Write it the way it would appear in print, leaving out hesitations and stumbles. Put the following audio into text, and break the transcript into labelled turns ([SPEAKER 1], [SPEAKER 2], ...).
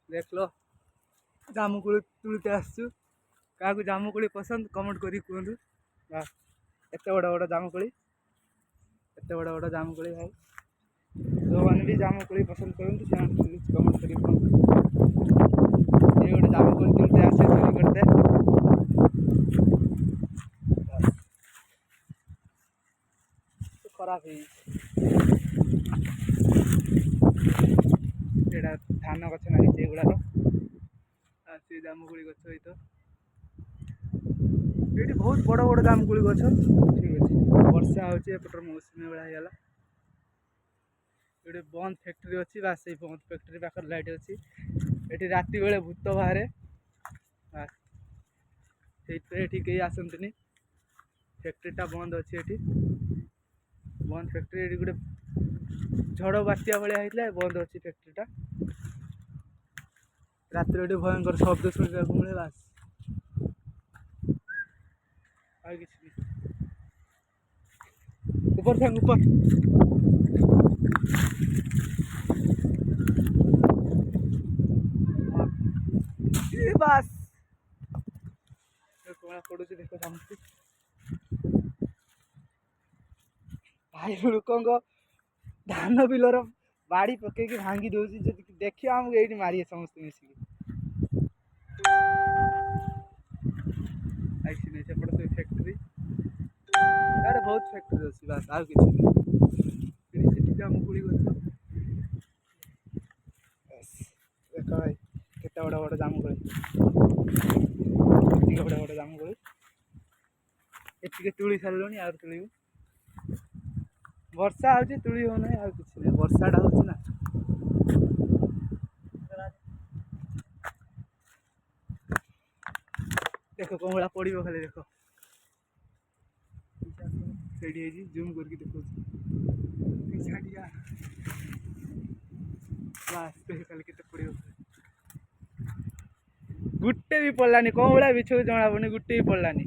[SPEAKER 1] देख लो जामुकोली तुलते आसु क्या जामुकोली पसंद कमेंट करी कहतु एत बड़ बड़ जामुकोली एत बड़ बड़ जामुकोली भाई जो मैंने भी जामुकोली पसंद करते कमेंट करी ये गोटे जामुकोली तुलते आसे चोरी करते खराब है धान गछ लगी गुड़ार से जामुकोली गछ तो ये बहुत बड़ बड़ जामुकोली गछ ठीक अच्छे वर्षा होपटर मौसुमी भाया ये बंद फैक्ट्री अच्छी बास से बंद फैक्ट्री पाखे लाइट अच्छी ये राति बेले भूत बाहर बास से कहीं आसतनी फैक्ट्रीटा बंद अच्छी ये बंद फैक्ट्री ये गोटे झड़ बात्या भाया होता है बंद अच्छी फैक्ट्रीटा रात भयंकर शब्द शुणा मिले बास आ ऊपर फेंक ऊपर बास कला पड़ू देख समझ भाई लोक धान बिलर बाड़ी पकई भांगी दौर देखिए आमको ये मारे समस्त मिसिक सेपट से फैक्ट्री यार बहुत फैक्ट्री अच्छी बात आ कि जामुकोली गछ देख भाई केते बड़ बड़ जामुकोली बड़ बड़ जामुकोली ये तुली सारे आ तुलू वर्षा हो तुली हो ना कि वर्षाटा हो ना देख कौन भाया पड़ो खाली देख से जूम करके देखो बास खाली के पड़ो गुटे भी पड़लानी कौन भाया बिछ जना पड़नी गुटे भी पड़लानी।